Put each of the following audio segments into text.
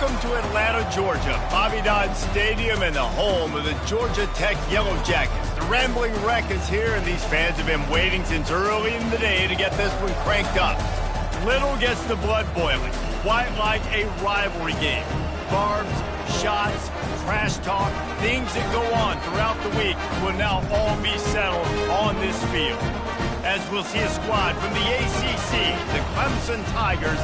Welcome to Atlanta, Georgia, Bobby Dodd Stadium and the home of the Georgia Tech Yellow Jackets. The Rambling Wreck is here, and these fans have been waiting since early in the day to get this one cranked up. Little gets the blood boiling, quite like a rivalry game. Barbs, shots, trash talk, things that go on throughout the week will now all be settled on this field. As we'll see a squad from the ACC, the Clemson Tigers,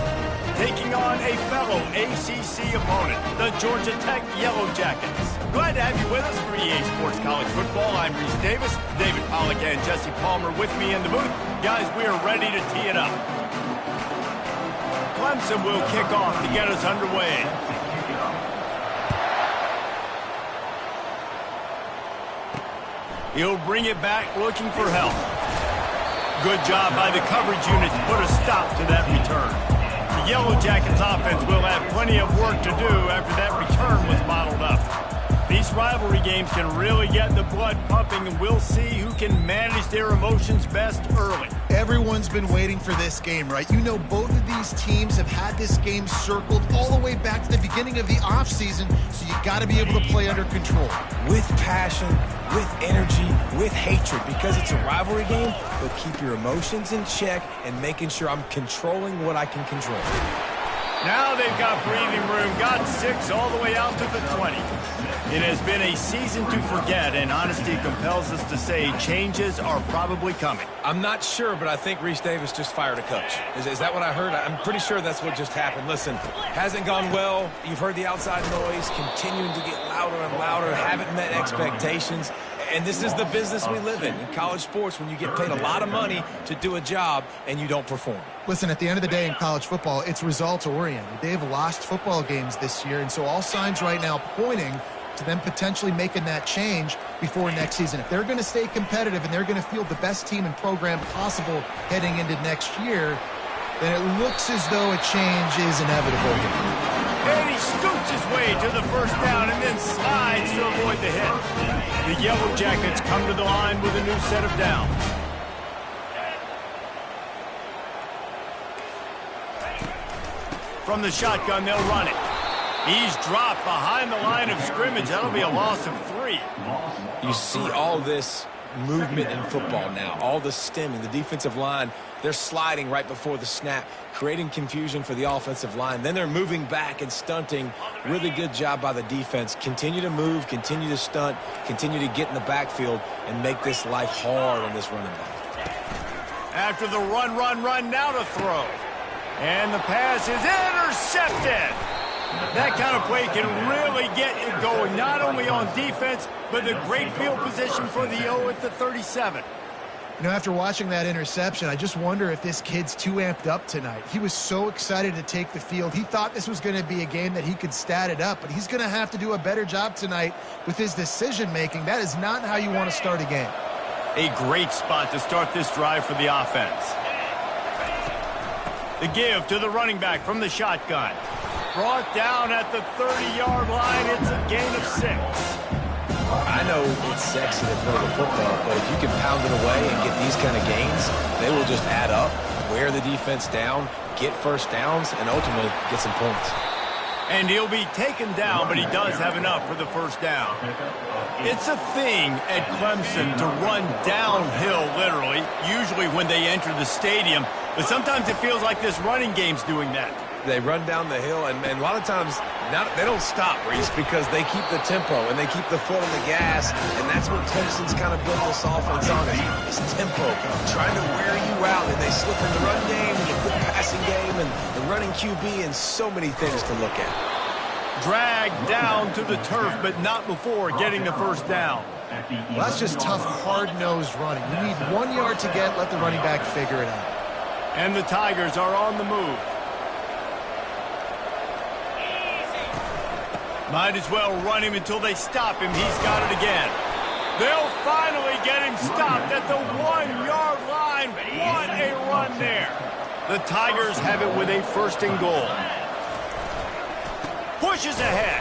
taking on a fellow ACC opponent, the Georgia Tech Yellow Jackets. Glad to have you with us for EA Sports College Football. I'm Reese Davis, David Pollack and Jesse Palmer with me in the booth. Guys, we are ready to tee it up. Clemson will kick off to get us underway. He'll bring it back looking for help. Good job by the coverage unit to put a stop to that return. The Yellow Jackets offense will have plenty of work to do after that return was bottled up. These rivalry games can really get the blood pumping, and we'll see who can manage their emotions best early. Everyone's been waiting for this game, right? You know, both of these teams have had this game circled all the way back to the beginning of the offseason, so you got to be able to play under control. With passion, with energy, with hatred, because it's a rivalry game, but keep your emotions in check and making sure I'm controlling what I can control. Now they've got breathing room, got 6 all the way out to the 20. It has been a season to forget, and honesty compels us to say changes are probably coming. I'm not sure, but I think Reese Davis just fired a coach. Is that what I heard? I'm pretty sure that's what just happened. Listen, hasn't gone well. You've heard the outside noise, continuing to get louder and louder, haven't met expectations. And this is the business we live in college sports, when you get paid a lot of money to do a job and you don't perform. Listen, at the end of the day in college football, it's results-oriented. They've lost football games this year, and so all signs right now pointing to them potentially making that change before next season. If they're going to stay competitive and they're going to field the best team and program possible heading into next year, then it looks as though a change is inevitable. And he scoots his way to the first down and then slides to avoid the hit. The Yellow Jackets come to the line with a new set of downs. From the shotgun, they'll run it. He's dropped behind the line of scrimmage. That'll be a loss of 3. You see all this movement in football now, all the stemming, the defensive line, they're sliding right before the snap, creating confusion for the offensive line. Then they're moving back and stunting. Really good job by the defense. Continue to move, continue to stunt, continue to get in the backfield and make this life hard on this running back. After the run, now to throw. And the pass is intercepted. That kind of play can really get you going, not only on defense, but the great field position for the O at the 37. You know, after watching that interception, I just wonder if this kid's too amped up tonight. He was so excited to take the field. He thought this was going to be a game that he could stat it up, but he's going to have to do a better job tonight with his decision-making. That is not how you want to start a game. A great spot to start this drive for the offense. The give to the running back from the shotgun. Brought down at the 30-yard line. It's a gain of 6. I know it's sexy to throw the football, but if you can pound it away and get these kind of gains, they will just add up, wear the defense down, get first downs, and ultimately get some points. And he'll be taken down, but he does have enough for the first down. It's a thing at Clemson to run downhill, literally, usually when they enter the stadium. But sometimes it feels like this running game's doing that. They run down the hill, and a lot of times they don't stop, Reese, because they keep the tempo and they keep the foot on the gas, and that's what Clemson's kind of built this offense on, is tempo, trying to wear you out, and they slip in the run game and the quick passing game and the running QB and so many things to look at. Dragged down to the turf, but not before getting the first down. Well, that's just tough, hard-nosed running. You need 1 yard to get, let the running back figure it out. And the Tigers are on the move. Might as well run him until they stop him. He's got it again. They'll finally get him stopped at the 1-yard line. What a run there. The Tigers have it with a first and goal. Pushes ahead.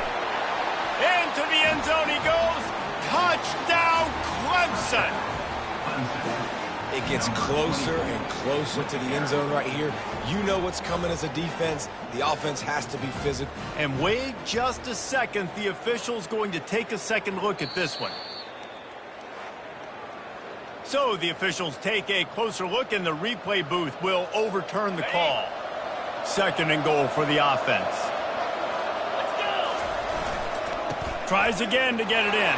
Into the end zone he goes. Touchdown, Clemson. It gets closer and closer to the end zone right here. You know what's coming as a defense. The offense has to be physical. And wait just a second. The official's going to take a second look at this one. So the officials take a closer look, and the replay booth will overturn the call. 2nd and goal for the offense. Let's go. Tries again to get it in.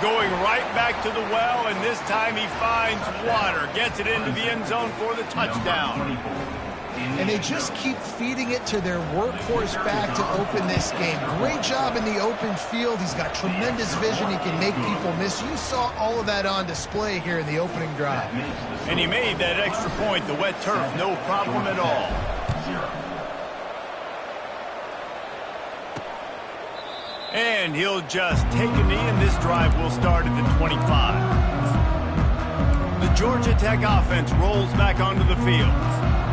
Going right back to the well, and this time he finds water. Gets it into the end zone for the touchdown. And they just keep feeding it to their workhorse back to open this game. Great job in the open field. He's got tremendous vision. He can make people miss. You saw all of that on display here in the opening drive. And he made that extra point. The wet turf, no problem at all. And he'll just take a knee, and this drive will start at the 25. The Georgia Tech offense rolls back onto the field.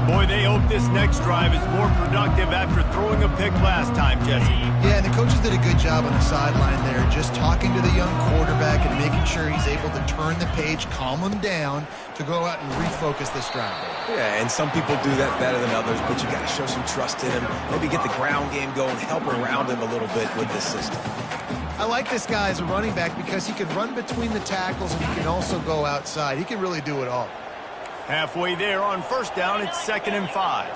Boy, they hope this next drive is more productive after throwing a pick last time, Jesse. Yeah, and the coaches did a good job on the sideline there, just talking to the young quarterback and making sure he's able to turn the page, calm him down to go out and refocus this drive. Yeah, and some people do that better than others, but you got to show some trust in him. Maybe get the ground game going, help around him a little bit with this system. I like this guy as a running back because he can run between the tackles and he can also go outside. He can really do it all. Halfway there on 1st down, it's 2nd and 5.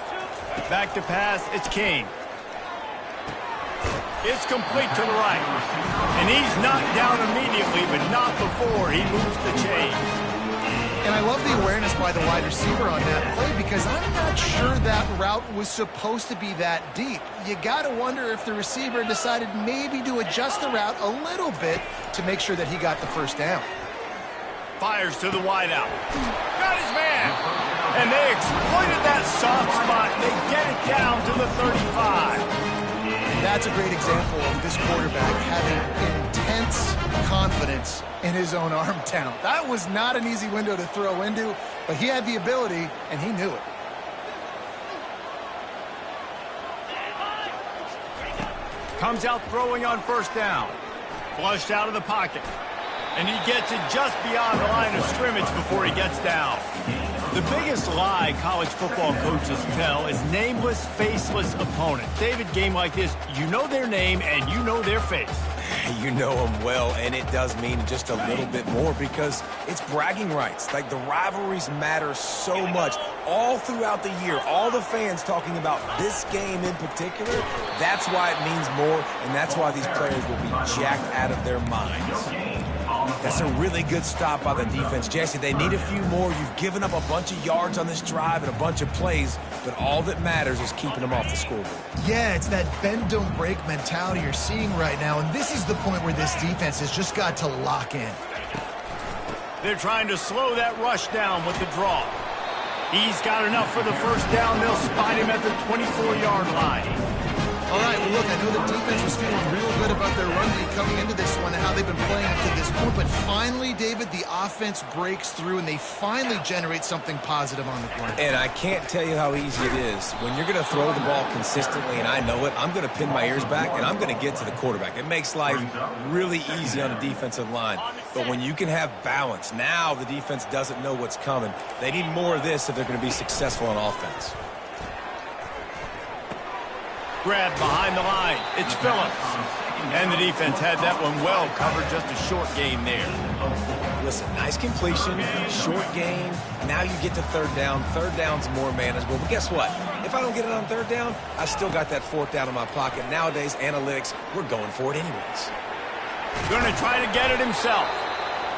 Back to pass, it's King. It's complete to the right. And he's knocked down immediately, but not before he moves the chains. And I love the awareness by the wide receiver on that play because I'm not sure that route was supposed to be that deep. You got to wonder if the receiver decided maybe to adjust the route a little bit to make sure that he got the 1st down. Fires to the wideout. Got his man. And they exploited that soft spot. They get it down to the 35. That's a great example of this quarterback having intense confidence in his own arm talent. That was not an easy window to throw into, but he had the ability, and he knew it. Comes out throwing on 1st down. Flushed out of the pocket. And he gets it just beyond the line of scrimmage before he gets down. The biggest lie college football coaches tell is nameless, faceless opponents. David, game like this, you know their name and you know their face. You know them well, and it does mean just a little bit more because it's bragging rights. Like, the rivalries matter so much all throughout the year. All the fans talking about this game in particular, that's why it means more, and that's why these players will be jacked out of their minds. That's a really good stop by the defense. Jesse, they need a few more. You've given up a bunch of yards on this drive and a bunch of plays, but all that matters is keeping them off the scoreboard. Yeah, it's that bend, don't break mentality you're seeing right now, and this is the point where this defense has just got to lock in. They're trying to slow that rush down with the draw. He's got enough for the 1st down. They'll spot him at the 24-yard line. All right, well, look, I know the defense was feeling real good about their run D coming into this one and how they've been playing up to this point, but finally, David, the offense breaks through and they finally generate something positive on the ground. And I can't tell you how easy it is. When you're going to throw the ball consistently, and I know it, I'm going to pin my ears back, and I'm going to get to the quarterback. It makes life really easy on the defensive line. But when you can have balance, now the defense doesn't know what's coming. They need more of this if they're going to be successful on offense. Grab behind the line. It's Phillips. And the defense had that one well covered. Just a short gain there. Listen, nice completion, short gain. Now you get to 3rd down. 3rd down's more manageable. But guess what? If I don't get it on 3rd down, I still got that 4th down in my pocket. Nowadays, analytics, we're going for it anyways. Going to try to get it himself.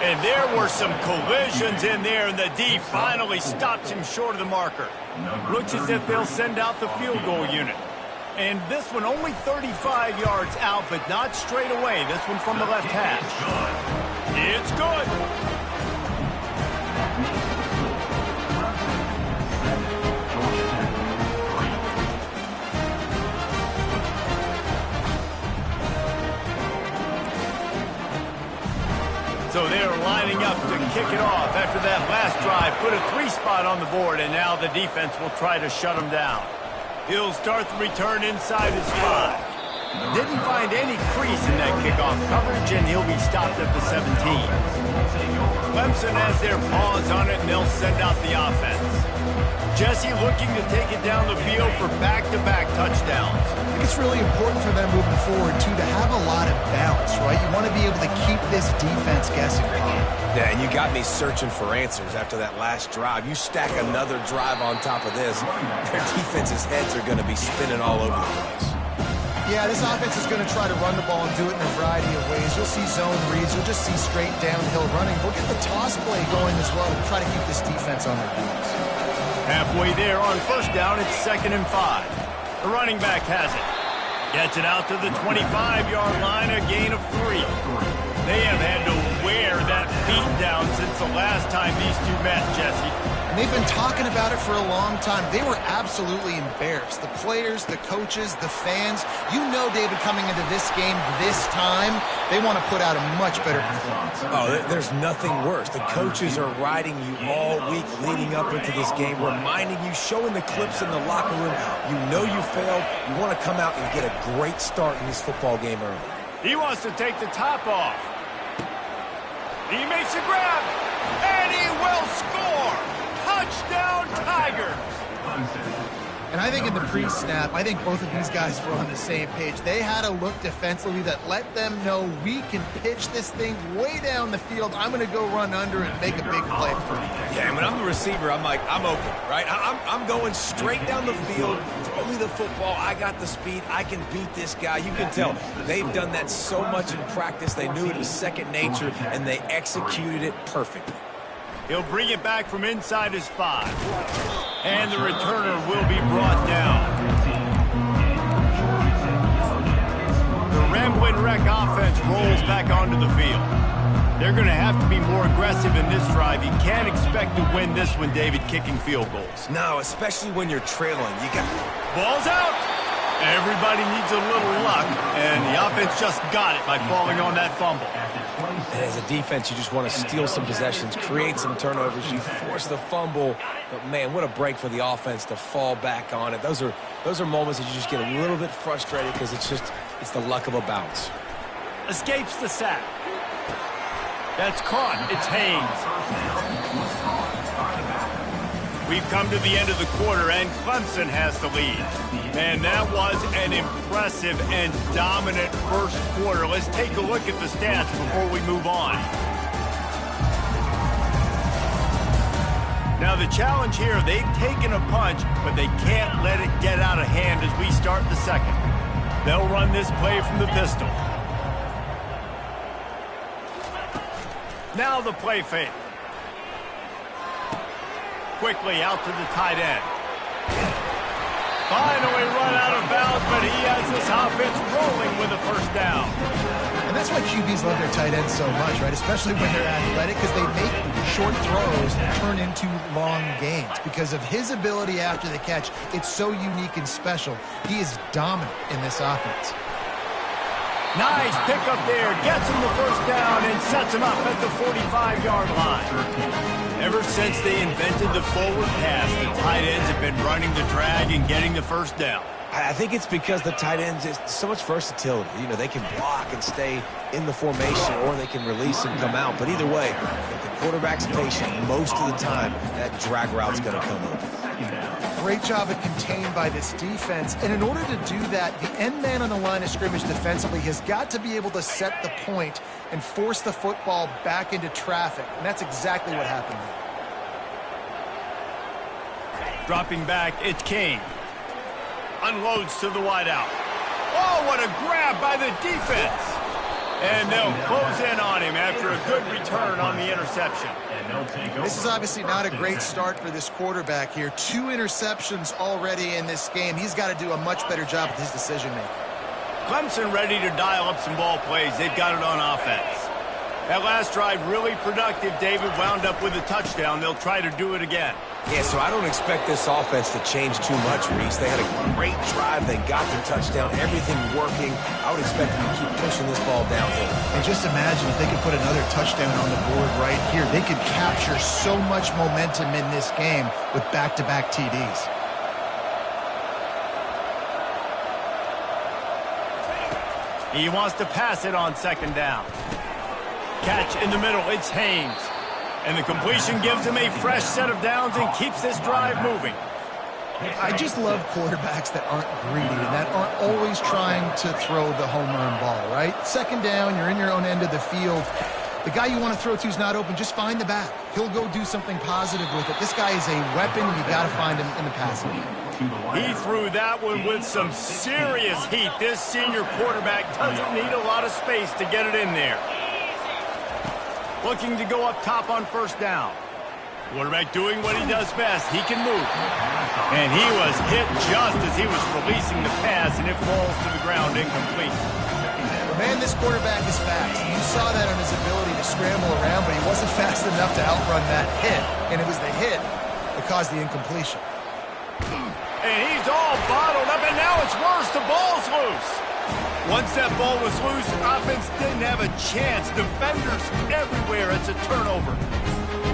And there were some collisions in there, and the D finally stops him short of the marker. Looks as if they'll send out the field goal unit. And this one only 35 yards out, but not straight away. This one from the left hash. It's good. So they're lining up to kick it off after that last drive. Put a 3-spot on the board, and now the defense will try to shut them down. He'll start the return inside his 5. Didn't find any crease in that kickoff coverage, and he'll be stopped at the 17. Clemson has their paws on it, and they'll send out the offense. Jesse looking to take it down the field for back-to-back touchdowns. I think it's really important for them moving forward, too, to have a lot of balance, right? You want to be able to keep this defense guessing. Yeah, and you got me searching for answers after that last drive. You stack another drive on top of this, their defense's heads are going to be spinning all over the place. Yeah, this offense is going to try to run the ball and do it in a variety of ways. You'll see zone reads. You'll just see straight downhill running. We'll get the toss play going as well to try to keep this defense on their heels. Halfway there on first down, it's 2nd and 5. The running back has it. Gets it out to the 25-yard line, a gain of 3. They have had to wear that beat down since the last time these two met, Jesse. And they've been talking about it for a long time. They were absolutely embarrassed. The players, the coaches, the fans. You know, David, coming into this game this time, they want to put out a much better performance. Oh, there's nothing worse. The coaches are riding you all week leading up into this game, reminding you, showing the clips in the locker room. You know you failed. You want to come out and get a great start in this football game early. He wants to take the top off. He makes a grab, and he will score. Touchdown, Tigers! And I think in the pre-snap, I think both of these guys were on the same page. They had a look defensively that let them know we can pitch this thing way down the field. I'm going to go run under and make a big play for you. Yeah, and when I'm the receiver, I'm like, I'm open, right? I'm going straight down the field. Throw me the football. I got the speed. I can beat this guy. You can tell they've done that so much in practice. They knew it was second nature, and they executed it perfectly. He'll bring it back from inside his 5. And the returner will be brought down. The Rambling Wreck offense rolls back onto the field. They're going to have to be more aggressive in this drive. You can't expect to win this one, David, kicking field goals. No, especially when you're trailing. You got Ball's out. Everybody needs a little luck, and the offense just got it by falling on that fumble. And as a defense, you just want to steal some possessions, create some turnovers. You force the fumble, but man, what a break for the offense to fall back on it. Those are moments that you just get a little bit frustrated because it's the luck of a bounce. Escapes the sack. That's caught. It's Haynes. We've come to the end of the quarter, and Clemson has the lead. Man, that was an impressive and dominant first quarter. Let's take a look at the stats before we move on. Now, the challenge here, they've taken a punch, but they can't let it get out of hand as we start the second. They'll run this play from the pistol. Now the play fake. Quickly out to the tight end. Finally run out of bounds, but he has this offense rolling with a first down. And that's why QBs love their tight ends so much, right? Especially when they're athletic, because they make short throws turn into long gains. Because of his ability after the catch, it's so unique and special. He is dominant in this offense. Nice pickup there. Gets him the first down and sets him up at the 45-yard line. Ever since they invented the forward pass, the tight ends have been running the drag and getting the first down. I think it's because the tight ends is so much versatility. You know, they can block and stay in the formation, or they can release and come out. But either way, if the quarterback's patient, most of the time, that drag route's going to come up. Great job of contained by this defense. And in order to do that, the end man on the line of scrimmage defensively has got to be able to set the point and force the football back into traffic. And that's exactly what happened there. Dropping back, it's King. Unloads to the wideout. Oh, what a grab by the defense. And they'll close in on him after a good return on the interception. This is obviously not a great start for this quarterback here. 2 interceptions already in this game. He's got to do a much better job with his decision-making. Clemson ready to dial up some ball plays. They've got it on offense. That last drive really productive. David wound up with a touchdown. They'll try to do it again. Yeah, so I don't expect this offense to change too much, Reese. They had a great drive. They got the touchdown. Everything working. I would expect them to keep pushing this ball downhill. And just imagine if they could put another touchdown on the board right here. They could capture so much momentum in this game with back-to-back TDs. He wants to pass it on second down. Catch in the middle. It's Haynes. And the completion gives him a fresh set of downs and keeps this drive moving. I just love quarterbacks that aren't greedy and that aren't always trying to throw the home run ball, right? Second down, you're in your own end of the field. The guy you want to throw to is not open. Just find the back. He'll go do something positive with it. This guy is a weapon. You got to find him in the passing game. He threw that one with some serious heat. This senior quarterback doesn't need a lot of space to get it in there. Looking to go up top on first down. Quarterback doing what he does best. He can move. And he was hit just as he was releasing the pass, and it falls to the ground incomplete. Man, this quarterback is fast. You saw that on his ability to scramble around, but he wasn't fast enough to outrun that hit. And it was the hit that caused the incompletion. And he's all bottled up, and now it's worse. The ball's loose. Once that ball was loose, offense didn't have a chance. Defenders everywhere. It's a turnover.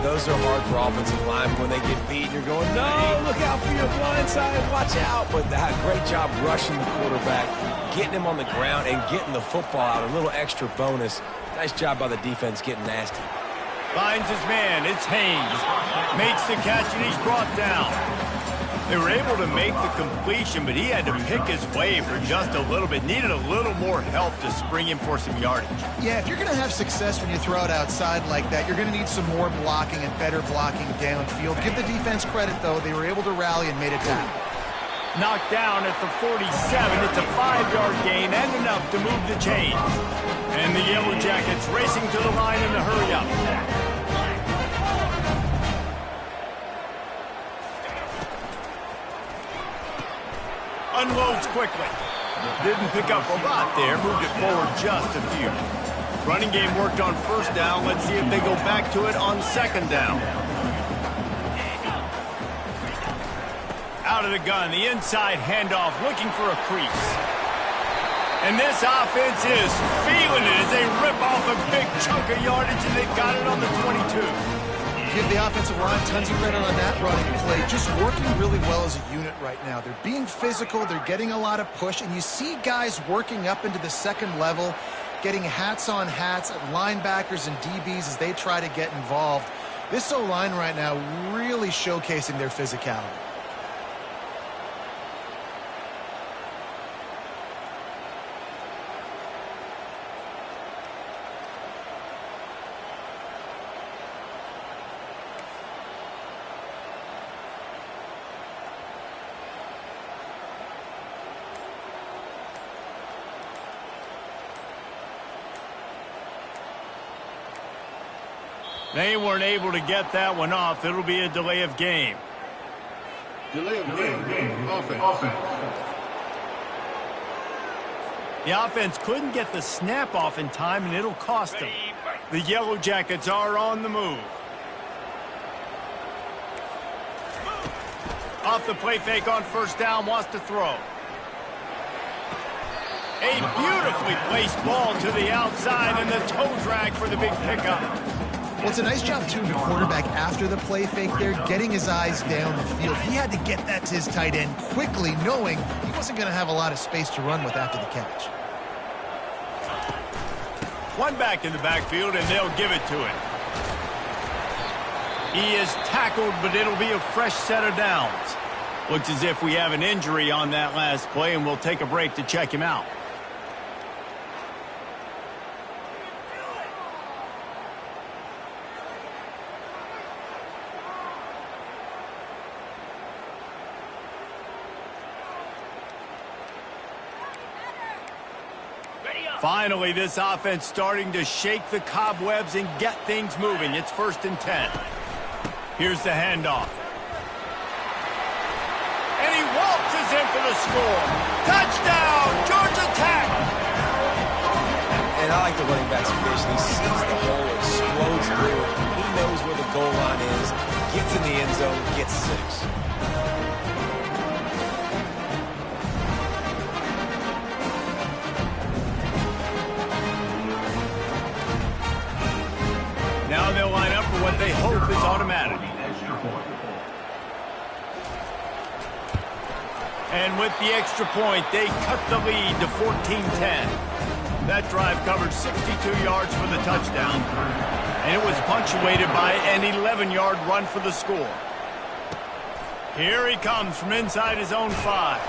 Those are hard for offensive line when they get beat. You're going, no, look out for your blind side. Watch out. But that great job rushing the quarterback, getting him on the ground, and getting the football out. A little extra bonus. Nice job by the defense getting nasty. Finds his man. It's Haynes. Makes the catch, and he's brought down. They were able to make the completion, but he had to pick his way for just a little bit. Needed a little more help to spring him for some yardage. Yeah, if you're going to have success when you throw it outside like that, you're going to need some more blocking and better blocking downfield. Give the defense credit, though. They were able to rally and made it tackle. Knocked down at the 47. It's a 5-yard gain and enough to move the chains. And the Yellow Jackets racing to the line in the hurry-up. Unloads quickly. Didn't pick up a lot there. Moved it forward just a few. Running game worked on first down. Let's see if they go back to it on second down. Out of the gun. The inside handoff. Looking for a crease. And this offense is feeling it as they rip off a big chunk of yardage, and they've got it on the 22. Give the offensive line tons of credit on that running play. Just working really well as a unit right now. They're being physical. They're getting a lot of push. And you see guys working up into the second level, getting hats on hats at linebackers and DBs as they try to get involved. This O-line right now really showcasing their physicality. They weren't able to get that one off. It'll be a delay of game. Delay of game. Offense. The offense couldn't get the snap off in time, and it'll cost them. The Yellow Jackets are on the move. Off the play fake on first down, wants to throw. A beautifully placed ball to the outside, and the toe drag for the big pickup. Well, it's a nice job, too, of the quarterback after the play fake there, getting his eyes down the field. He had to get that to his tight end quickly, knowing he wasn't going to have a lot of space to run with after the catch. One back in the backfield, and they'll give it to him. He is tackled, but it'll be a fresh set of downs. Looks as if we have an injury on that last play, and we'll take a break to check him out. Finally, this offense starting to shake the cobwebs and get things moving. It's 1st and 10. Here's the handoff. And he waltzes in for the score. Touchdown, Georgia Tech! And I like the running back's vision. He sees the hole, explodes through it. He knows where the goal line is, gets in the end zone, gets 6. Now they'll line up for what they hope is automatic. And with the extra point, they cut the lead to 14-10. That drive covered 62 yards for the touchdown, and it was punctuated by an 11-yard run for the score. Here he comes from inside his own 5,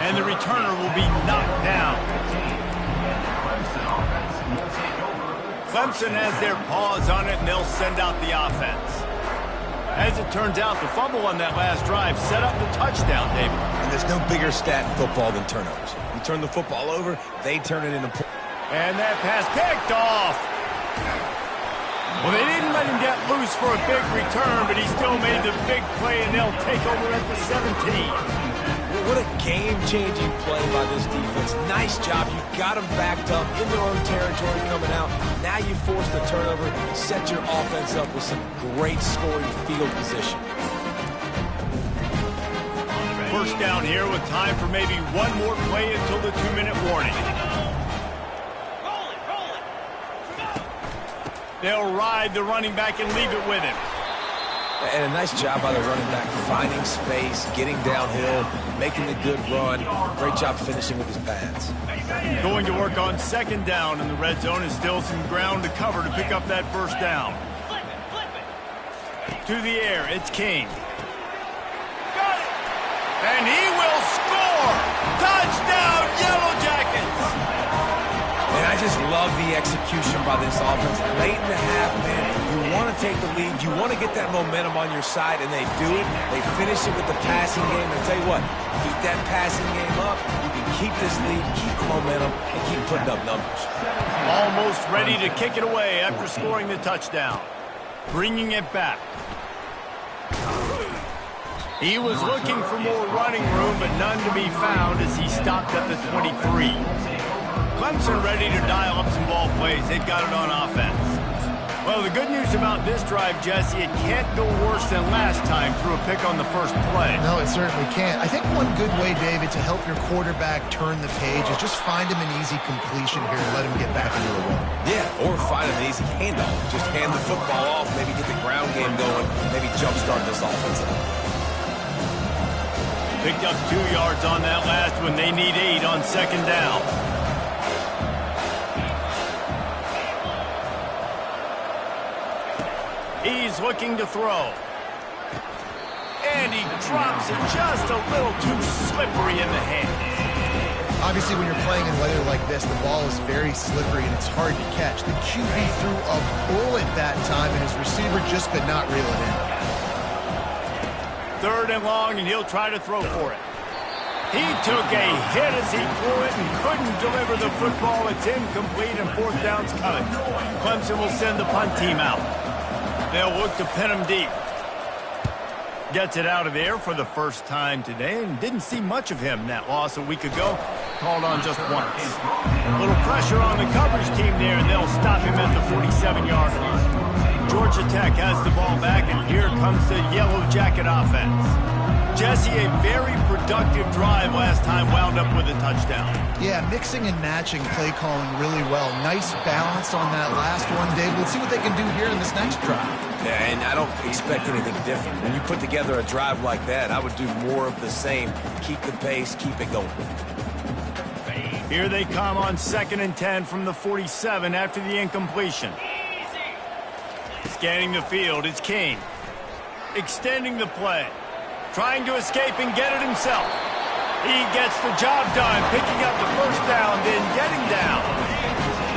and the returner will be knocked down. Clemson has their paws on it, and they'll send out the offense. As it turns out, the fumble on that last drive set up the touchdown, David. And there's no bigger stat in football than turnovers. You turn the football over, they turn it into points. And that pass picked off. Well, they didn't let him get loose for a big return, but he still made the big play, and they'll take over at the 17. What a game-changing play by this defense. Nice job. You got them backed up in their own territory coming out. Now you force the turnover, set your offense up with some great scoring field position. First down here with time for maybe one more play until the 2-minute warning. They'll ride the running back and leave it with him. And a nice job by the running back, finding space, getting downhill, making the good run. Great job finishing with his pads. Going to work on second down, and the red zone is still some ground to cover to pick up that first down. To the air, it's King. Got it! And he will score! Touchdown, Yellow Jackets! And I just love the execution by this offense. Late in the half, man, you want to take the lead. You want to get that momentum on your side, and they do it. They finish it with the passing game. And tell you what, keep that passing game up. You can keep this lead, keep the momentum, and keep putting up numbers. Almost ready to kick it away after scoring the touchdown. Bringing it back. He was looking for more running room, but none to be found as he stopped at the 23. Clemson ready to dial up some ball plays. They've got it on offense. Well, the good news about this drive, Jesse, it can't go worse than last time through a pick on the first play. No, it certainly can't. I think one good way, David, to help your quarterback turn the page is just find him an easy completion here and let him get back into a rhythm. Yeah, or find an easy handoff. Just hand the football off, maybe get the ground game going, maybe jumpstart this offense. Picked up 2 yards on that last one. They need 8 on second down. He's looking to throw. And he drops it just a little too slippery in the hands. Obviously, when you're playing in weather like this, the ball is very slippery and it's hard to catch. The QB threw a bullet that time, and his receiver just could not reel it in. 3rd and long, and he'll try to throw for it. He took a hit as he threw it and couldn't deliver the football. It's incomplete, and 4th down's coming. Clemson will send the punt team out. They'll look to pin him deep. Gets it out of the air for the first time today, and didn't see much of him in that loss a week ago. Called on just once. A little pressure on the coverage team there, and they'll stop him at the 47-yard line. Georgia Tech has the ball back, and here comes the Yellow Jacket offense. Jesse, a very productive drive last time, wound up with a touchdown. Yeah, mixing and matching play calling really well. Nice balance on that last one, Dave. Let's see what they can do here in this next drive. Yeah, and I don't expect anything different. When you put together a drive like that, I would do more of the same. Keep the pace, keep it going. Here they come on 2nd and 10 from the 47 after the incompletion. Scanning the field, it's King. Extending the play. Trying to escape and get it himself. He gets the job done, picking up the first down, then getting down.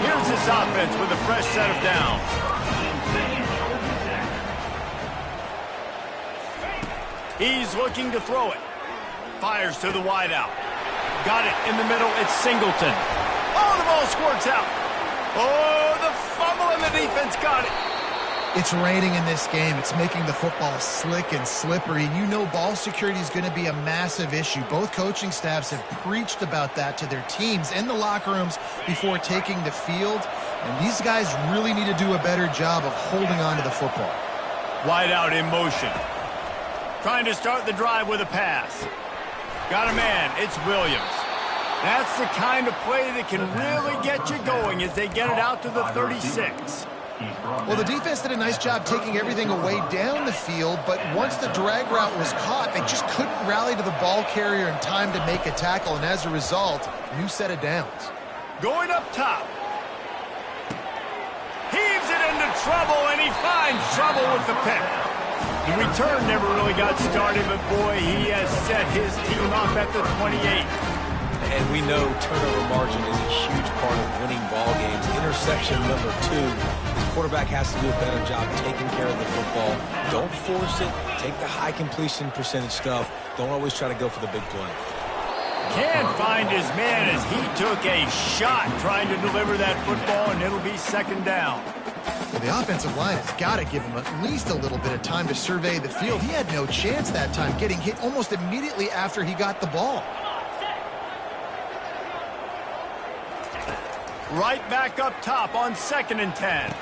Here's this offense with a fresh set of downs. He's looking to throw it. Fires to the wideout. Got it in the middle. It's Singleton. Oh, the ball squirts out. Oh, the fumble, and the defense got it. It's raining in this game. It's making the football slick and slippery. You know ball security is going to be a massive issue. Both coaching staffs have preached about that to their teams in the locker rooms before taking the field. And these guys really need to do a better job of holding on to the football. Wide out in motion. Trying to start the drive with a pass. Got a man. It's Williams. That's the kind of play that can really get you going as they get it out to the 36. Well, the defense did a nice job taking everything away down the field, but once the drag route was caught, they just couldn't rally to the ball carrier in time to make a tackle, and as a result, new set of downs. Going up top. Heaves it into trouble, and he finds trouble with the pick. The return never really got started, but boy, he has set his team up at the 28. And we know turnover margin is a huge part of winning ball games. Interception number 2. The quarterback has to do a better job taking care of the football. Don't force it. Take the high completion percentage stuff. Don't always try to go for the big play. Can't find his man as he took a shot trying to deliver that football, and it'll be second down. Well, the offensive line has got to give him at least a little bit of time to survey the field. He had no chance that time, getting hit almost immediately after he got the ball. Right back up top on 2nd and 10.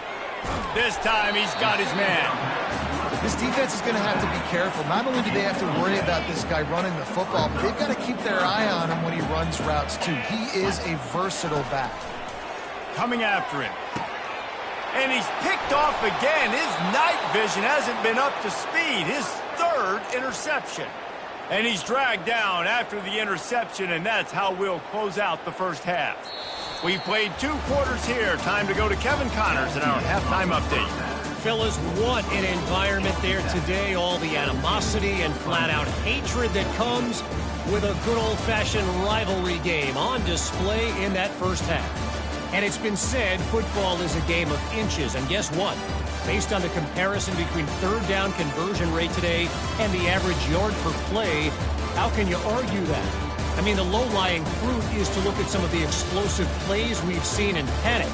This time he's got his man. This defense is going to have to be careful. Not only do they have to worry about this guy running the football, but they've got to keep their eye on him when he runs routes too. He is a versatile back. Coming after him. And he's picked off again. His night vision hasn't been up to speed. His 3rd interception. And he's dragged down after the interception, and that's how we'll close out the first half. We've played 2 quarters here. Time to go to Kevin Connors in our halftime update. Fellas, what an environment there today. All the animosity and flat-out hatred that comes with a good old-fashioned rivalry game on display in that first half. And it's been said football is a game of inches. And guess what? Based on the comparison between 3rd down conversion rate today and the average yard per play, how can you argue that? I mean, the low-lying fruit is to look at some of the explosive plays we've seen in panic.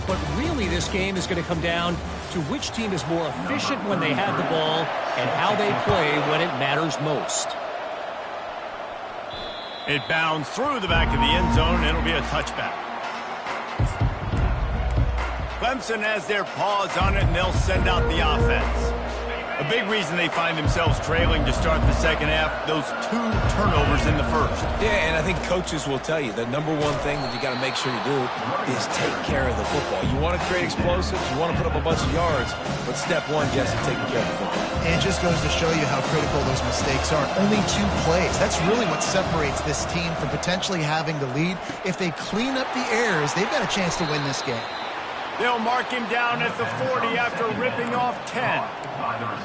But really, this game is going to come down to which team is more efficient when they have the ball and how they play when it matters most. It bounds through the back of the end zone, and it'll be a touchback. Clemson has their paws on it, and they'll send out the offense. A big reason they find themselves trailing to start the second half, those 2 turnovers in the first. Yeah, and I think coaches will tell you the number one thing that you got to make sure you do is take care of the football. You want to create explosives, you want to put up a bunch of yards, but step 1, Jesse, taking care of the football. And it just goes to show you how critical those mistakes are. Only 2 plays. That's really what separates this team from potentially having the lead. If they clean up the errors, they've got a chance to win this game. They'll mark him down at the 40 after ripping off 10.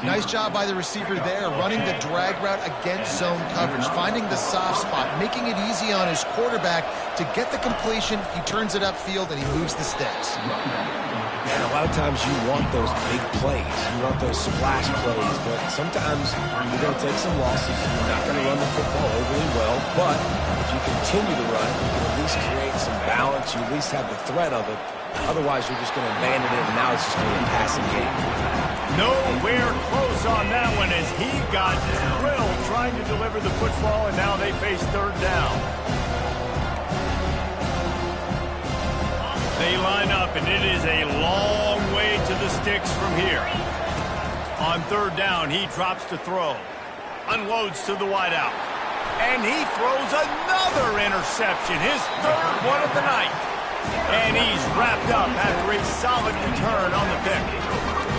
Nice job by the receiver there, running the drag route against zone coverage, finding the soft spot, making it easy on his quarterback to get the completion. He turns it upfield, and he moves the sticks. And a lot of times you want those big plays. You want those splash plays, but sometimes you're going to take some losses. You're not going to run the football overly well, but if you continue to run, you can at least create some balance. You at least have the threat of it. Otherwise, you're just going to abandon it, and now it's just going to be a passing game. Nowhere close on that one as he got drilled trying to deliver the football, and now they face 3rd down. They line up, and it is a long way to the sticks from here. On 3rd down, he drops to throw. Unloads to the wideout. And he throws another interception, his 3rd one of the night. And he's wrapped up after a solid return on the pick.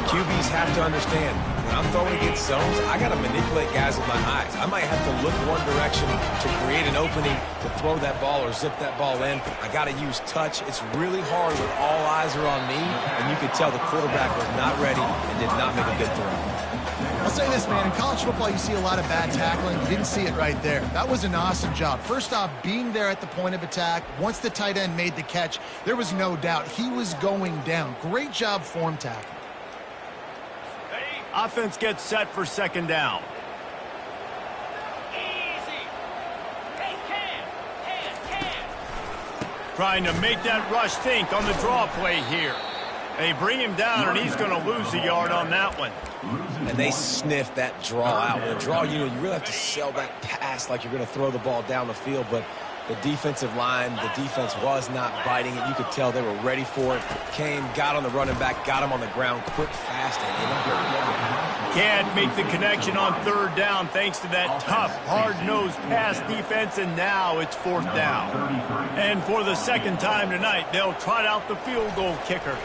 QBs have to understand, when I'm throwing against zones, I got to manipulate guys with my eyes. I might have to look one direction to create an opening to throw that ball or zip that ball in. I got to use touch. It's really hard when all eyes are on me, and you could tell the quarterback was not ready and did not make a good throw. I'll say this, man. In college football, you see a lot of bad tackling. You didn't see it right there. That was an awesome job. First off, being there at the point of attack. Once the tight end made the catch, there was no doubt he was going down. Great job form tackling. Offense gets set for 2nd down. Trying to make that rush think on the draw play here. They bring him down, and he's going to lose a yard on that one. And they sniff that draw out. With a draw, you really have to sell that pass like you're going to throw the ball down the field, but the defensive line, the defense was not biting it. You could tell they were ready for it. Came, got on the running back, got him on the ground quick, fast, and in a hurry. Can't make the connection on 3rd down thanks to that tough, hard-nosed pass defense, and now it's 4th down. And for the 2nd time tonight, they'll trot out the field goal kicker.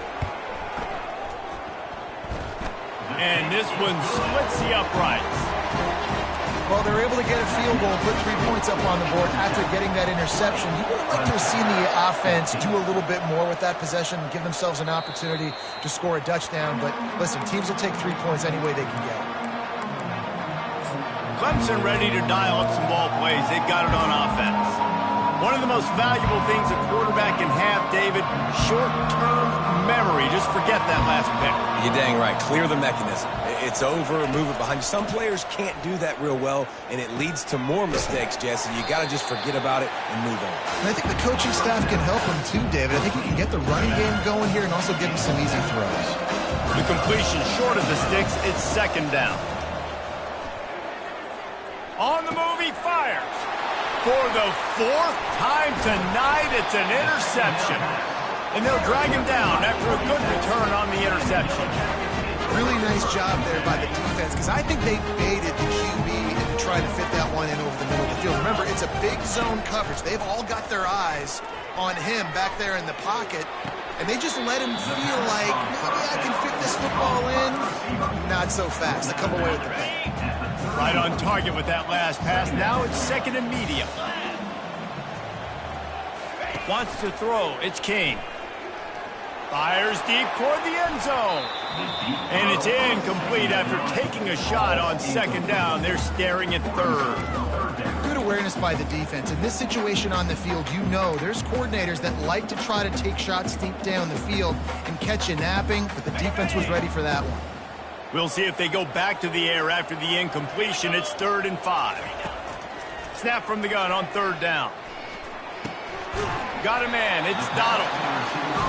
And this one splits the uprights. Well, they're able to get a field goal, put 3 points up on the board after getting that interception. You would like to have seen the offense do a little bit more with that possession and give themselves an opportunity to score a touchdown. But listen, teams will take 3 points any way they can get it. Clemson ready to dial up some ball plays. They've got it on offense. One of the most valuable things a quarterback can have, David, short-term memory. Just forget that last pick. You're dang right. Clear the mechanism. It's over, move it behind you. Some players can't do that real well, and it leads to more mistakes, Jesse. You got to just forget about it and move on. And I think the coaching staff can help him too, David. I think he can get the running game going here and also give him some easy throws. The completion short of the sticks. It's second down. On the move, he fires. For the 4th time tonight, it's an interception. And they'll drag him down after a good return on the interception. Really nice job there by the defense because I think they baited the QB into trying to fit that one in over the middle of the field. Remember, it's a big zone coverage. They've all got their eyes on him back there in the pocket, and they just let him feel like, maybe I can fit this football in. Not so fast. They come away with the ball. Right on target with that last pass. Now it's second and medium. Wants to throw. It's King. Fires deep toward the end zone. And it's incomplete after taking a shot on second down. They're staring at third. Good awareness by the defense. In this situation on the field, you know there's coordinators that like to try to take shots deep down the field and catch you napping, but the defense was ready for that one. We'll see if they go back to the air after the incompletion. It's 3rd and 5. Snap from the gun on 3rd down. Got a man. It's Donald.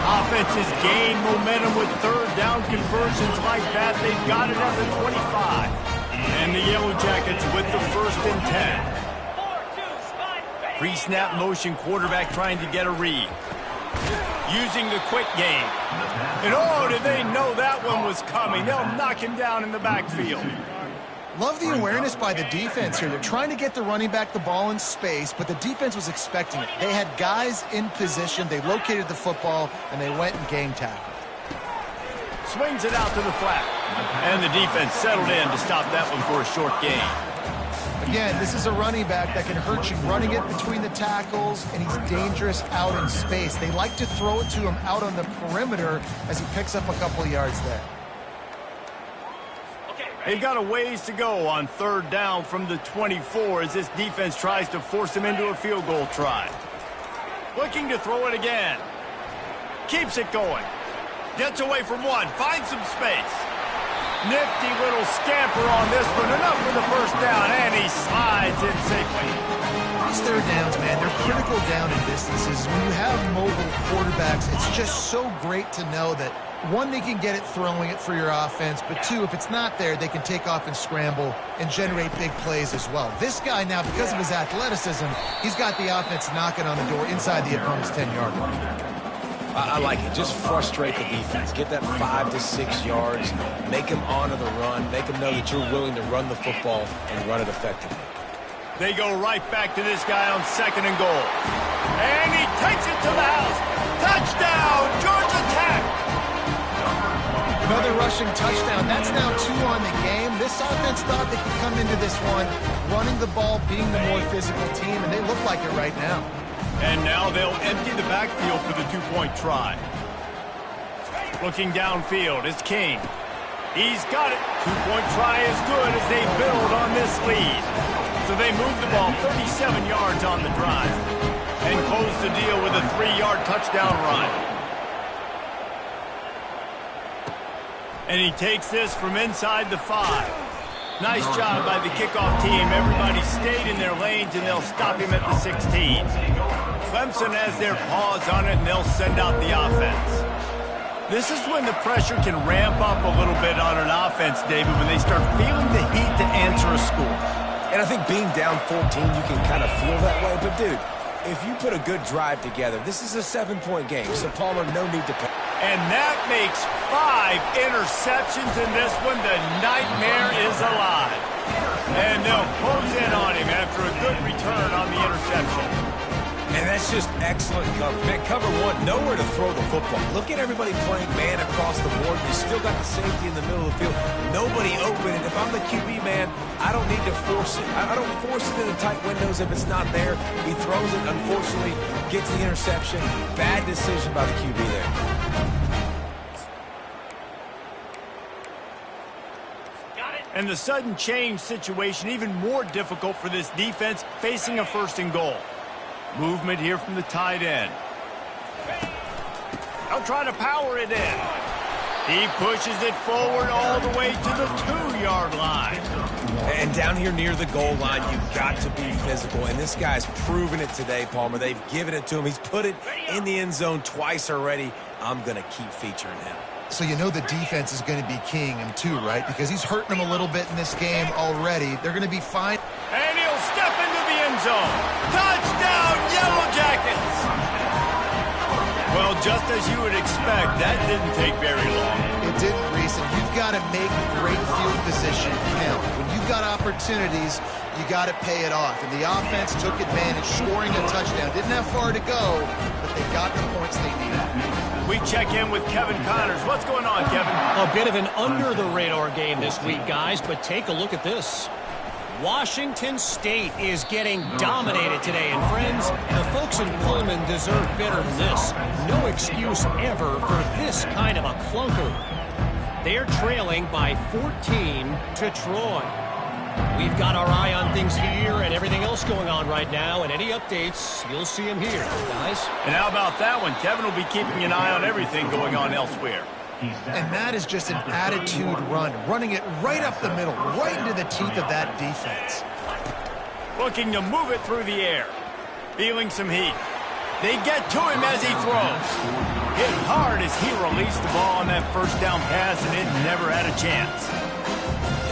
Offenses gain momentum with 3rd down conversions like that. They've got it at the 25. And the Yellow Jackets with the 1st and 10. Pre-snap motion, quarterback trying to get a read. Using the quick game. And oh, did they know that one was coming. They'll knock him down in the backfield. Love the awareness by the defense here. They're trying to get the running back the ball in space, but the defense was expecting it. They had guys in position. They located the football, and they went and game tackled. Swings it out to the flat. And the defense settled in to stop that one for a short gain. Again, this is a running back that can hurt you running it between the tackles, and he's dangerous out in space. They like to throw it to him out on the perimeter as he picks up a couple of yards there. They've got a ways to go on 3rd down from the 24 as this defense tries to force him into a field goal try. Looking to throw it again. Keeps it going. Gets away from one. Finds some space. Nifty little scamper on this one. Enough for the 1st down, and he slides in safely. These 3rd downs, man, they're critical down in distances. When you have mobile quarterbacks, it's just so great to know that, one, they can get it throwing it for your offense, but two, if it's not there, they can take off and scramble and generate big plays as well. This guy now, because of his athleticism, he's got the offense knocking on the door inside the opponent's 10-yard line. I like it. Just frustrate the defense. Get that 5 to 6 yards. Make them honor the run. Make them know that you're willing to run the football and run it effectively. They go right back to this guy on 2nd and goal. And he takes it to the house. Touchdown, Georgia Tech! Another rushing touchdown. That's now 2 on the game. This offense thought they could come into this one running the ball, being the more physical team, and they look like it right now. And now they'll empty the backfield for the 2-point try. Looking downfield, it's King. He's got it. 2-point try is good as they build on this lead. So they move the ball 37 yards on the drive and close the deal with a 3-yard touchdown run. And he takes this from inside the 5. Nice job by the kickoff team. Everybody stayed in their lanes, and they'll stop him at the 16. Clemson has their paws on it, and they'll send out the offense. This is when the pressure can ramp up a little bit on an offense, David, when they start feeling the heat to answer a score. And I think being down 14, you can kind of feel that way. But, dude, if you put a good drive together, this is a 7-point game. So, Palmer, no need to pay. And that makes 5 interceptions in this one. The nightmare is alive. And they'll close in on him after a good return on the interception. And that's That's just excellent coverage. Man, cover one, nowhere to throw the football. Look at everybody playing man across the board. You still got the safety in the middle of the field. Nobody open. And if I'm the QB, man, I don't need to force it. I don't force it in the tight windows if it's not there. He throws it, unfortunately, gets the interception. Bad decision by the QB there. And the sudden change situation even more difficult for this defense facing a 1st and goal. Movement here from the tight end. They'll try to power it in. He pushes it forward all the way to the 2-yard line. And down here near the goal line, you've got to be physical. And this guy's proven it today, Palmer. They've given it to him. He's put it in the end zone twice already. I'm going to keep featuring him. So you know the defense is going to be keying him too, right? Because he's hurting them a little bit in this game already. They're going to be fine. And he'll step into the end zone. Touchdown, Yellow Jackets! Well, just as you would expect, that didn't take very long. It didn't, Reese, and you've got to make great field position count. When you've got opportunities, you got to pay it off. And the offense took advantage, scoring a touchdown. Didn't have far to go, but they got the points they needed. We check in with Kevin Connors. What's going on, Kevin? A bit of an under-the-radar game this week, guys, but take a look at this. Washington State is getting dominated today, and friends, the folks in Pullman deserve better than this. No excuse ever for this kind of a clunker. They're trailing by 14 to Troy. We've got our eye on things here and everything else going on right now, and any updates, you'll see them here, guys. And how about that one? Kevin will be keeping an eye on everything going on elsewhere. And that is just an attitude run, running it right up the middle, right into the teeth of that defense. Looking to move it through the air. Feeling some heat. They get to him as he throws. Hit hard as he released the ball on that 1st down pass, and it never had a chance.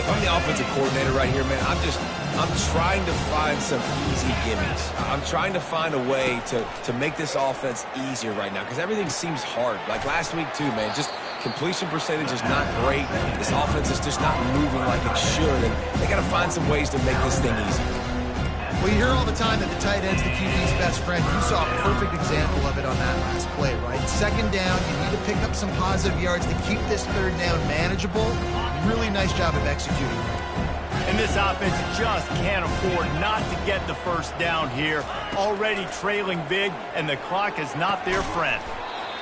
If I'm the offensive coordinator right here, man, I'm trying to find some easy gimmies. I'm trying to find a way to make this offense easier right now because everything seems hard. Like last week, too, man, just completion percentage is not great. This offense is just not moving like it should, and they got to find some ways to make this thing easy. Well, you hear all the time that the tight end's the QB's best friend. You saw a perfect example of it on that last play, right? 2nd down, you need to pick up some positive yards to keep this 3rd down manageable. Really nice job of executing. And this offense just can't afford not to get the 1st down here. Already trailing big, and the clock is not their friend.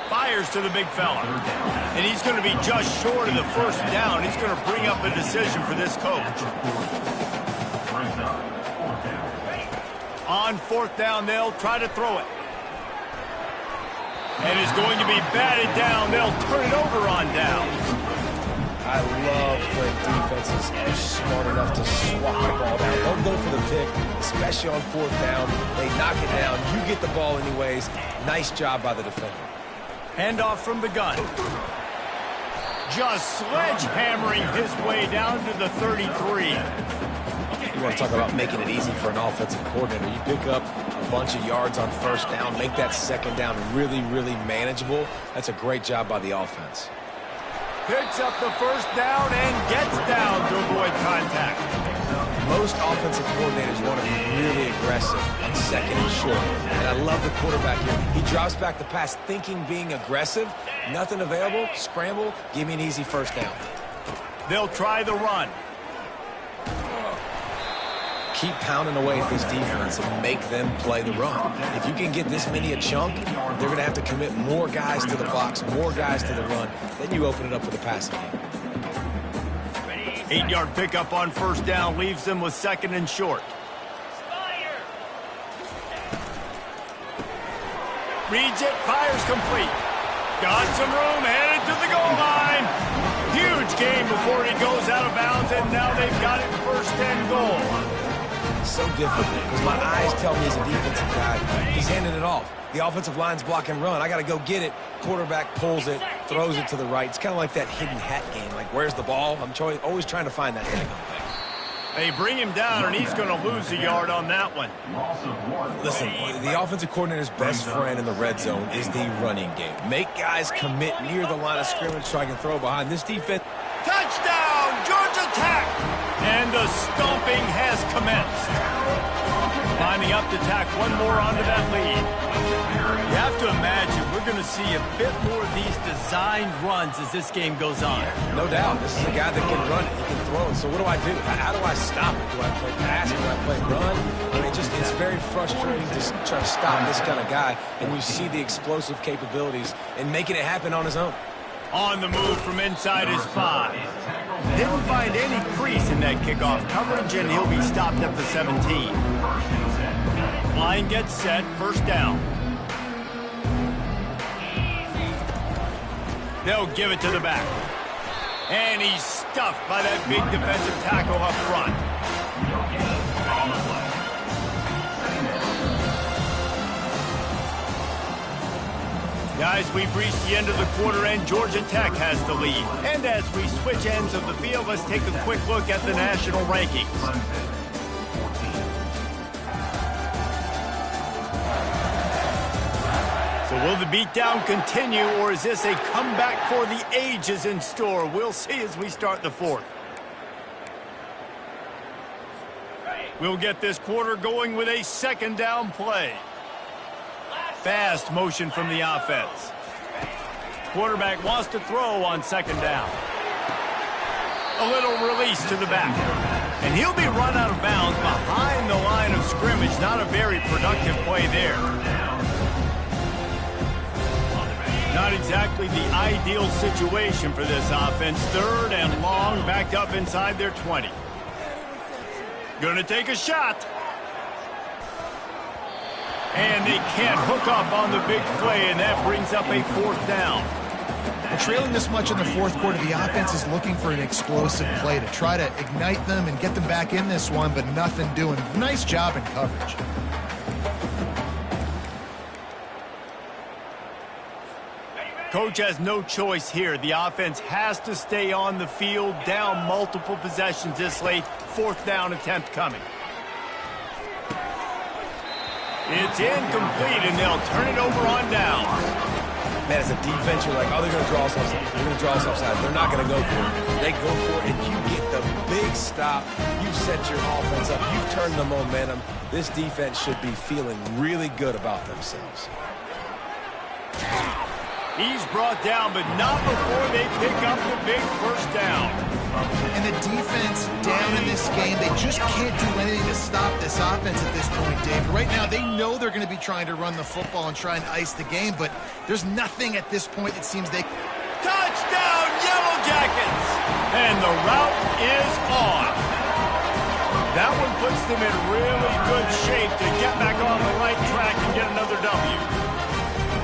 Fires to the big fella. And he's going to be just short of the 1st down. He's going to bring up a decision for this coach. On 4th down, they'll try to throw it. And it's going to be batted down. They'll turn it over on downs. I love when defenses are smart enough to swat the ball down. Don't go for the pick, especially on 4th down. They knock it down. You get the ball anyways. Nice job by the defender. Handoff from the gun. Just sledgehammering his way down to the 33. You want to talk about making it easy for an offensive coordinator. You pick up a bunch of yards on 1st down, make that 2nd down really, really manageable. That's a great job by the offense. Picks up the 1st down and gets down to avoid contact. Most offensive coordinators want to be really aggressive on 2nd and short. And I love the quarterback here. He drops back the pass thinking being aggressive. Nothing available. Scramble. Give me an easy 1st down. They'll try the run. Keep pounding away at this defense and make them play the run. If you can get this many a chunk, they're going to have to commit more guys to the box, more guys to the run. Then you open it up for the passing game. 8-yard pickup on 1st down leaves them with 2nd and short. Reads it, fires complete. Got some room, headed to the goal line. Huge game before he goes out of bounds, and now they've got it 1st and goal. So difficult because my eyes tell me as a defensive guy, he's handing it off. The offensive line's block and run. I got to go get it. Quarterback pulls it, throws it to the right. It's kind of like that hidden hat game. Like, where's the ball? I'm always trying to find that thing. They bring him down, and he's going to lose a yard on that one. Listen, the offensive coordinator's best friend in the red zone is the running game. Make guys commit near the line of scrimmage so I can throw behind. This defense. Touchdown, Georgia Tech! And the stomping has commenced. Lining up to tack one more onto that lead. You have to imagine we're going to see a bit more of these designed runs as this game goes on. No doubt. This is a guy that can run it. He can throw it. So what do I do? How do I stop it? Do I play pass? Do I play run? I mean, it's very frustrating to try to stop this kind of guy, and you see the explosive capabilities and making it happen on his own. On the move from inside his 5. Didn't find any crease in that kickoff coverage, and he'll be stopped at the 17. Line gets set, first down. They'll give it to the back. And he's stuffed by that big defensive tackle up front. Guys, we've reached the end of the quarter, and Georgia Tech has the lead. And as we switch ends of the field, let's take a quick look at the national rankings. So will the beatdown continue, or is this a comeback for the ages in store? We'll see as we start the fourth. We'll get this quarter going with a second down play. Fast motion from the offense. Quarterback wants to throw on second down. A little release to the back. And he'll be run out of bounds behind the line of scrimmage. Not a very productive play there. Not exactly the ideal situation for this offense. Third and long, backed up inside their 20. Gonna take a shot. And they can't hook up on the big play, and that brings up a fourth down. Well, trailing this much in the fourth quarter, the offense is looking for an explosive play to try to ignite them and get them back in this one, but nothing doing. Nice job in coverage. Coach has no choice here. The offense has to stay on the field, down multiple possessions this late. Fourth down attempt coming. It's incomplete, and they'll turn it over on down. Man, as a defense, you're like, oh, they're going to draw us offside. They're going to draw us offside. They're not going to go for it. They go for it, and you get the big stop. You've set your offense up. You've turned the momentum. This defense should be feeling really good about themselves. He's brought down, but not before they pick up the big first down. And the defense down in this game, they just can't do anything to stop this offense at this point, Dave. Right now, they know they're going to be trying to run the football and try and ice the game, but there's nothing at this point it seems they... Touchdown, Yellow Jackets! And the route is on. That one puts them in really good shape to get back on the right track and get another W.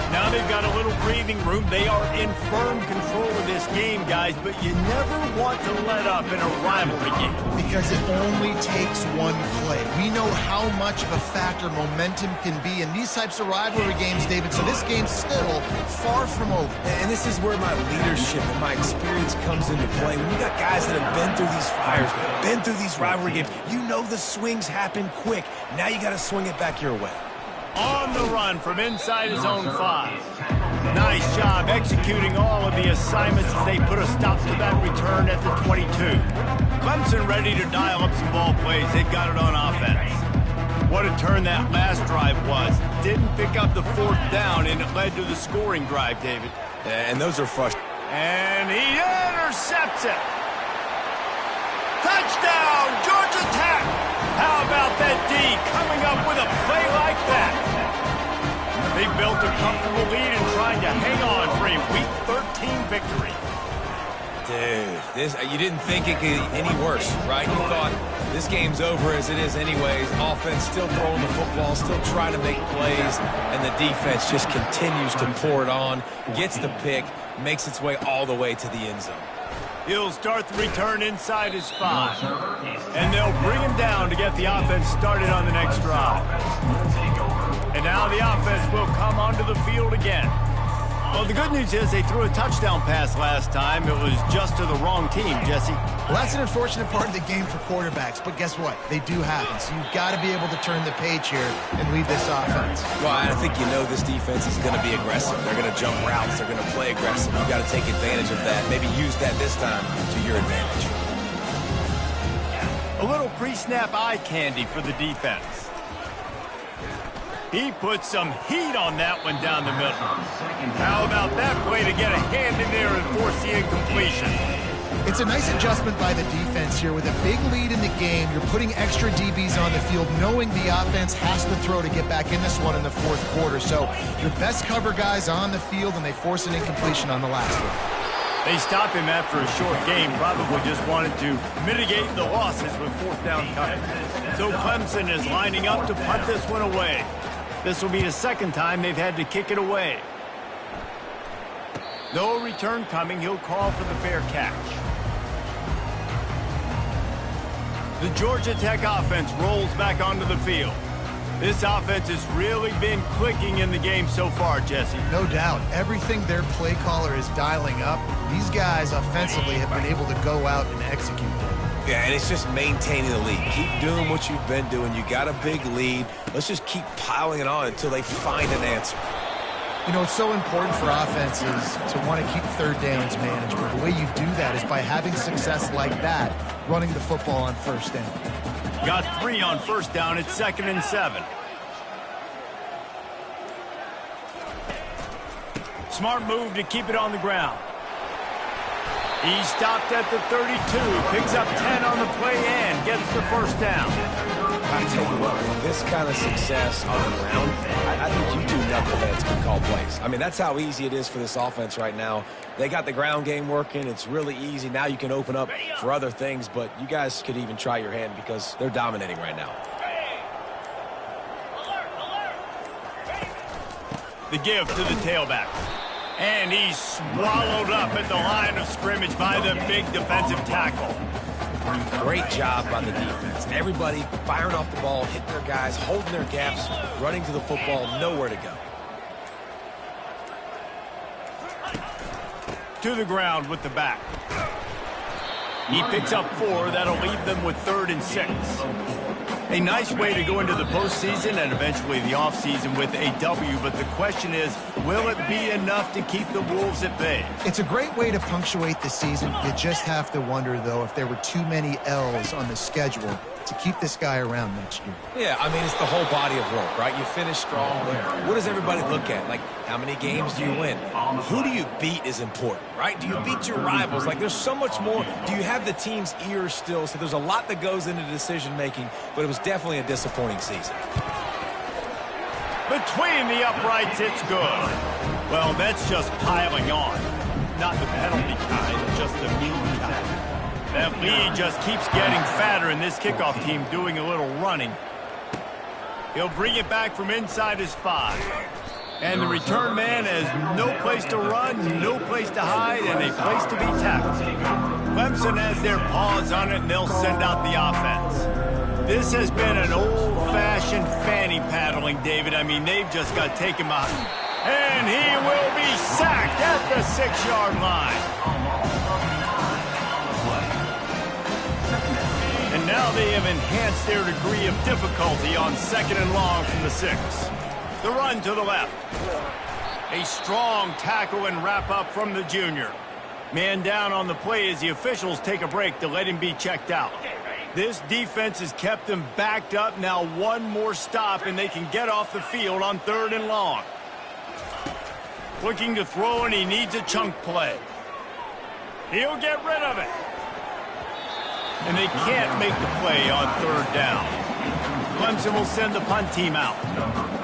Now they've got a little breathing room. They are in firm control of this game, guys, but you never want to let up in a rivalry game. Because it only takes one play. We know how much of a factor momentum can be in these types of rivalry games, David, so this game's still far from over. And this is where my leadership and my experience comes into play. When you got guys that have been through these fires, been through these rivalry games, you know the swings happen quick. Now you got to swing it back your way. On the run from inside his own 5. Nice job executing all of the assignments as they put a stop to that return at the 22. Clemson ready to dial up some ball plays. They've got it on offense. What a turn that last drive was. Didn't pick up the fourth down, and it led to the scoring drive, David. And those are frustrating. And he intercepts it. Touchdown, Georgia Tech! How about that D coming up with a play like that? They built a comfortable lead and trying to hang on for a Week 13 victory. Dude, you didn't think it could get any worse, right? You thought this game's over as it is anyways. Offense still throwing the football, still trying to make plays, and the defense just continues to pour it on, gets the pick, makes its way all the way to the end zone. He'll start the return inside his 5. And they'll bring him down to get the offense started on the next drive. And now the offense will come onto the field again. Well, the good news is they threw a touchdown pass last time. It was just to the wrong team, Jesse. Well, that's an unfortunate part of the game for quarterbacks, but guess what? They do happen. So you've got to be able to turn the page here and lead this offense. Well, I think you know this defense is going to be aggressive. They're going to jump routes. They're going to play aggressive. You've got to take advantage of that. Maybe use that this time to your advantage. A little pre-snap eye candy for the defense. He put some heat on that one down the middle. How about that play to get a hand in there and force the incompletion? It's a nice adjustment by the defense here. With a big lead in the game, you're putting extra DBs on the field, knowing the offense has to throw to get back in this one in the fourth quarter. So your best cover guys on the field, and they force an incompletion on the last one. They stop him after a short game, probably just wanted to mitigate the losses with fourth down coming. So Clemson is lining up to punt this one away. This will be the second time they've had to kick it away. No return coming. He'll call for the fair catch. The Georgia Tech offense rolls back onto the field. This offense has really been clicking in the game so far, Jesse. No doubt. Everything their play caller is dialing up, these guys offensively have been able to go out and execute them. Yeah, and it's just maintaining the lead. Keep doing what you've been doing. You got a big lead. Let's just keep piling it on until they find an answer. You know, it's so important for offenses to want to keep third downs management. The way you do that is by having success like that, running the football on first down. Got 3 on first down. It's 2nd and 7. Smart move to keep it on the ground. He stopped at the 32, picks up 10 on the play and gets the first down. I tell you what, with this kind of success on the ground, I think you two knuckleheads can call plays. I mean, that's how easy it is for this offense right now. They got the ground game working. It's really easy. Now you can open up for other things, but you guys could even try your hand because they're dominating right now. The give to the tailback. And he's swallowed up at the line of scrimmage by the big defensive tackle. Great job by the defense. Everybody firing off the ball, hitting their guys, holding their gaps, running to the football, nowhere to go. To the ground with the back. He picks up 4. That'll leave them with 3rd and 6. A nice way to go into the postseason and eventually the offseason with a W, but the question is, will it be enough to keep the Wolves at bay? It's a great way to punctuate the season. You just have to wonder, though, if there were too many L's on the schedule to keep this guy around next year. Yeah, I mean, it's the whole body of work, right? You finish strong, but what does everybody look at? Like, how many games do you win? Who do you beat is important, right? Do you beat your rivals? Like, there's so much more. Do you have the team's ears still? So there's a lot that goes into decision-making, but it was definitely a disappointing season. Between the uprights, it's good. Well, that's just piling on. Not the penalty kind, just the mean kind. That lead just keeps getting fatter, and this kickoff team doing a little running. He'll bring it back from inside his 5. And the return man has no place to run, no place to hide, and a place to be tackled. Clemson has their paws on it, and they'll send out the offense. This has been an old-fashioned fanny paddling, David. I mean, they've just got taken by. And he will be sacked at the 6-yard line. And now they have enhanced their degree of difficulty on 2nd and long from the 6. The run to the left. A strong tackle and wrap up from the junior. Man down on the play as the officials take a break to let him be checked out. This defense has kept them backed up. Now one more stop and they can get off the field on 3rd and long. Looking to throw, and he needs a chunk play. He'll get rid of it. And they can't make the play on 3rd down. Clemson will send the punt team out.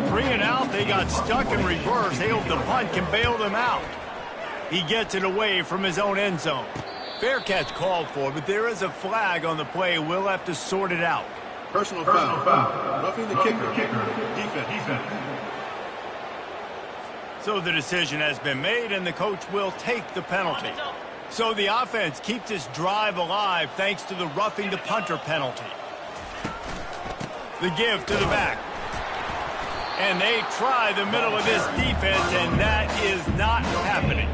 3 and out, they got stuck in reverse. They hope the punt can bail them out. He gets it away from his own end zone. Fair catch called for, but there is a flag on the play. We'll have to sort it out. Personal foul. Roughing the kicker. Defense. So the decision has been made, and the coach will take the penalty. So the offense keeps this drive alive thanks to the roughing the punter penalty. The give to the back. And they try the middle of this defense, and that is not happening.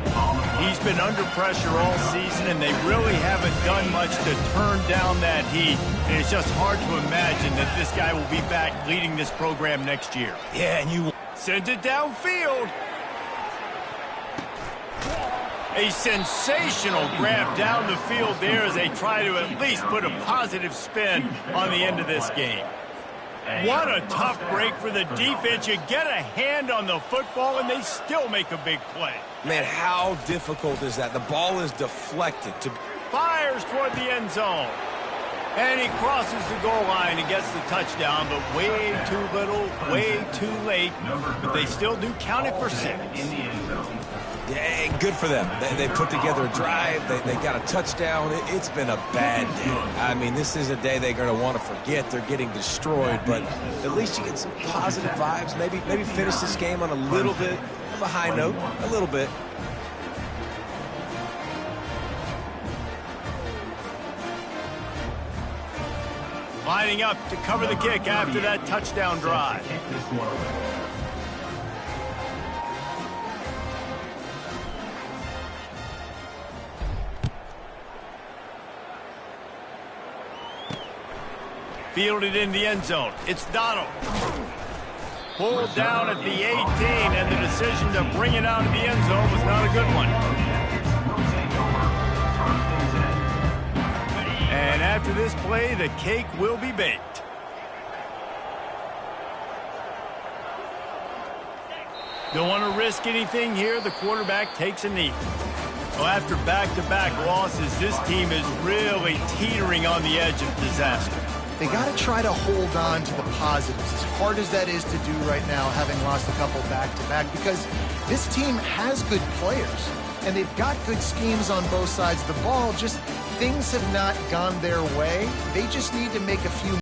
He's been under pressure all season, and they really haven't done much to turn down that heat. And it's just hard to imagine that this guy will be back leading this program next year. Yeah, and you sends it downfield. A sensational grab down the field there as they try to at least put a positive spin on the end of this game. What a tough break for the defense. You get a hand on the football, and they still make a big play. Man, how difficult is that? The ball is deflected. Fires toward the end zone. And he crosses the goal line and gets the touchdown, but way too little, way too late. But they still do count it for 6. Yeah, good for them. They put together a drive. They got a touchdown. It's been a bad day. I mean, this is a day they're going to want to forget. They're getting destroyed, but at least you get some positive vibes. Maybe finish this game on a little bit of a high note, a little bit. Lining up to cover the kick after that touchdown drive. Fielded in the end zone. It's Donald. Pulled down at the 18, and the decision to bring it out of the end zone was not a good one. And after this play, the cake will be baked. Don't want to risk anything here. The quarterback takes a knee. Well, after back-to-back losses, this team is really teetering on the edge of disaster. They got to try to hold on to the positives, as hard as that is to do right now, having lost a couple back-to-back, because this team has good players, and they've got good schemes on both sides of the ball. Just things have not gone their way. They just need to make a few